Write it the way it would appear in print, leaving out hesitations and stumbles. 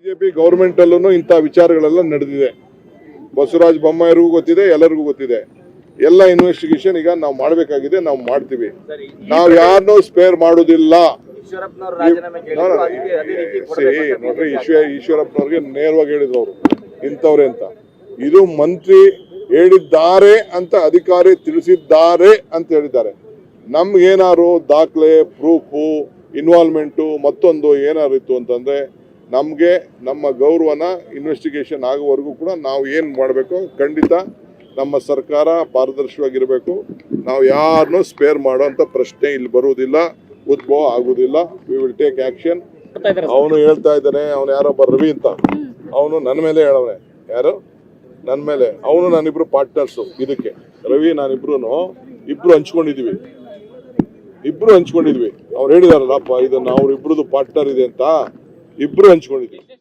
BJP government ಅಲ್ಲೂ ಇಂಥ ವಿಚಾರಗಳೆಲ್ಲ ನಡೆದಿದೆ. ಬಸವರಾಜ ಬೊಮ್ಮಾಯಿರಿಗೂ ಗೊತ್ತಿದೆ, ಎಲ್ಲರಿಗೂ ಗೊತ್ತಿದೆ. ಎಲ್ಲ ಇನ್ವೆಸ್ಟಿಗೇಷನ್ ಈಗ ನಾವು ಮಾಡಬೇಕಾಗಿದೆ, ನಾವು ಮಾಡ್ತೀವಿ. ನಾವು ಯಾರನ್ನೂ ಸ್ಪೇರ್ ಮಾಡೋದಿಲ್ಲ. ನೋಡ್ರಿ, ಈಶ್ವರಪ್ಪನವ್ರಿಗೆ ನೇರವಾಗಿ ಹೇಳಿದ್ರು ಅವರು ಇಂಥವ್ರೆ ಅಂತ. ಇದು ಮಂತ್ರಿ ಹೇಳಿದ್ದಾರೆ ಅಂತ ಅಧಿಕಾರಿ ತಿಳಿಸಿದ್ದಾರೆ ಅಂತ ಹೇಳಿದ್ದಾರೆ. ನಮ್ಗೇನಾದ್ರು ದಾಖಲೆ, ಪ್ರೂಫು, ಇನ್ವಾಲ್ವ್ಮೆಂಟು ಮತ್ತೊಂದು ಏನಾರು ಇತ್ತು ಅಂತಂದ್ರೆ ನಮಗೆ ನಮ್ಮ ಗೌರವನ ಇನ್ವೆಸ್ಟಿಗೇಷನ್ ಆಗೋವರೆಗೂ ಕೂಡ ನಾವು ಏನು ಮಾಡಬೇಕು, ಖಂಡಿತ ನಮ್ಮ ಸರ್ಕಾರ ಪಾರದರ್ಶಕವಾಗಿರಬೇಕು. ನಾವು ಯಾರನ್ನೂ ಸ್ಪೇರ್ ಮಾಡೋಂಥ ಪ್ರಶ್ನೆ ಇಲ್ಲಿ ಬರುವುದಿಲ್ಲ, ಉದ್ಭವ ಆಗುವುದಿಲ್ಲ. We will take action. ಅವನು ಹೇಳ್ತಾ ಇದ್ದಾನೆ, ಅವನು ಯಾರೊಬ್ಬ ರವಿ ಅಂತ, ಅವನು ನನ್ನ ಮೇಲೆ ಹೇಳವನೆ. ಯಾರು? ನನ್ನ ಮೇಲೆ. ಅವನು ನಾನಿಬ್ರು ಪಾರ್ಟ್ನರ್ಸು ಇದಕ್ಕೆ. ರವಿ ನಾನಿಬ್ರು ಹಂಚ್ಕೊಂಡಿದ್ವಿ. ಅವ್ರು ಹೇಳಿದಾರಲ್ಲಪ್ಪ ಇದನ್ನ ಅವ್ರಿಬ್ರದ್ದು ಪಾರ್ಟ್ನರ್ ಇದೆ ಅಂತ, ಇಬ್ರು ಹಂಚ್ಕೊಂಡಿದ್ವಿ.